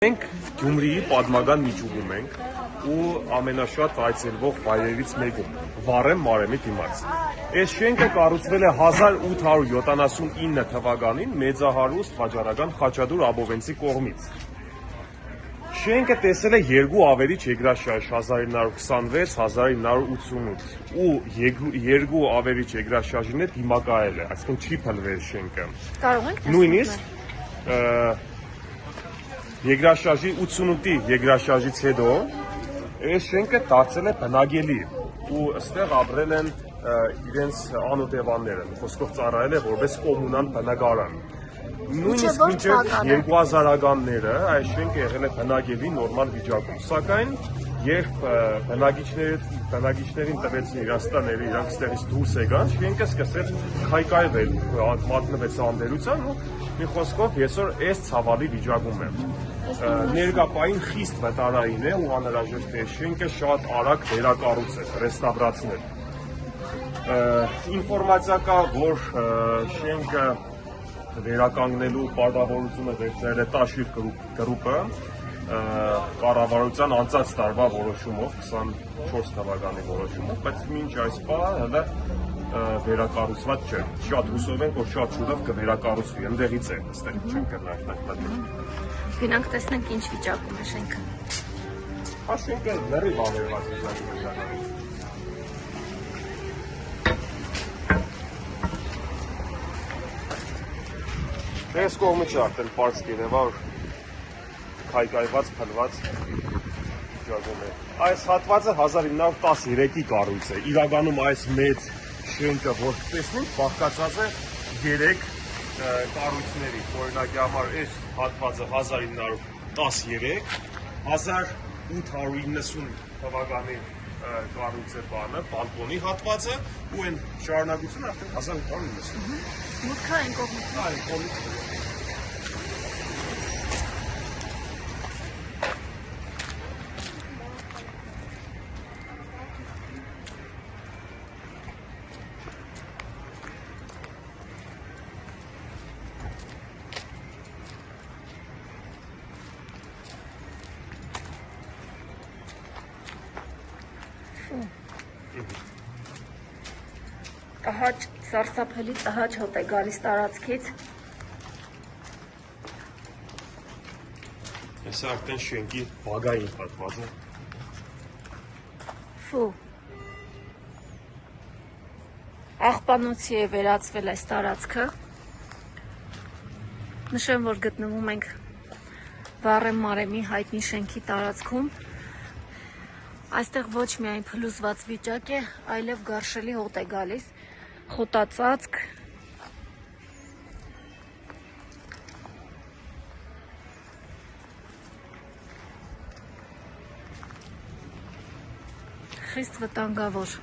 Մենք Գյումրիի պատմական միջուկում ենք ու ամենաշատ այցելվող վայրերից մեկում Վառեմ Մարեմի դիմաց։ Այս շենքը կառուցվել է 1879 թվականին մեծահարուստ վաճառական Խաչատուր Աբովենցի կողմից։ Շենքը տեսել է երկու ավերիչ երկրաշարժ 1926-1988 ու երկու ավերիչ երկրաշարժին հետ դիմակայել է, այսինքն չի փլվել շենքը։ Կարող ենք Նույնիսկ Երկրաշարժի 88-ի երկրաշարժից հետո այս շենքը դարձել է բնակելի ու այստեղ ապրել են իրենց անօթևանները, խոսքով ծառայել է որպես կոմունալ բնակարան։ Նույնիսկ մինչև 2000-ականները այս շենքը եղել է բնակելի նորմալ վիճակում, սակայն երբ բնակիչներին տվեցին իրենց տները, իրանք ստեղից դուրս եկան, շենքը սկսեց քայքայվել, մատնվեց անդերության ու մի խոսքով այսօր այս ցավալի վիճակում է։ Ներկապային խիստ վտարային է ու անհրաժեշտ է շենքը շատ արագ վերակառուցել, ռեստավրացնել։ Ինֆորմացիա կա, որ շենքը վերականգնելու պարտավորությունը վերցրել է Տաշիր գրուպը կառավարության անցած տարվա որոշումով, 24 թվականի որոշումով, բայց մինչ այս պահը հələ վերակառուցված չէ։ Շատ հուսով ենք, որ շատ շուտով կվերակառուցվի, ընդեղից է, այստեղ չենք գտնվել։ Գնանք տեսնենք ինչ վիճակում է շենքը։ Շենքը լրիվ ավերված վիճակում է։ Այս կողմը չի արդեն պարզ կերևա, որ քայքայված, փլված վիճակում է։ Այս հատվածը 1913-ի կառույց է։ Իրականում այս մեծ շենքը, որ տեսնենք, բաղկացած է 3 կառույցների, օրինակի համար այս հատվածը 1913, 1890 թվականի կառույց է բանը, բալկոնի հատվածը ու այն շարունակությունը արդեն 1890։ Մուտքը այն կողմից։ Այն կողմից։ Տհաճ, սարսափելի տհաճ հոտ է գալիս տարածքից։ Այս արդեն շենքի բագային հատվածը։ Ֆու։ Աղբանոցի է վերածվել այս տարածքը։ Նշեմ, որ գտնվում ենք Վառեմ Մարեմի հայտնի շենքի տարածքում։ Այստեղ ոչ միայն փլուզված վիճակ է, այլև գարշելի հոտ է գալիս, խոտածածկ։ Խիստ վտանգավոր։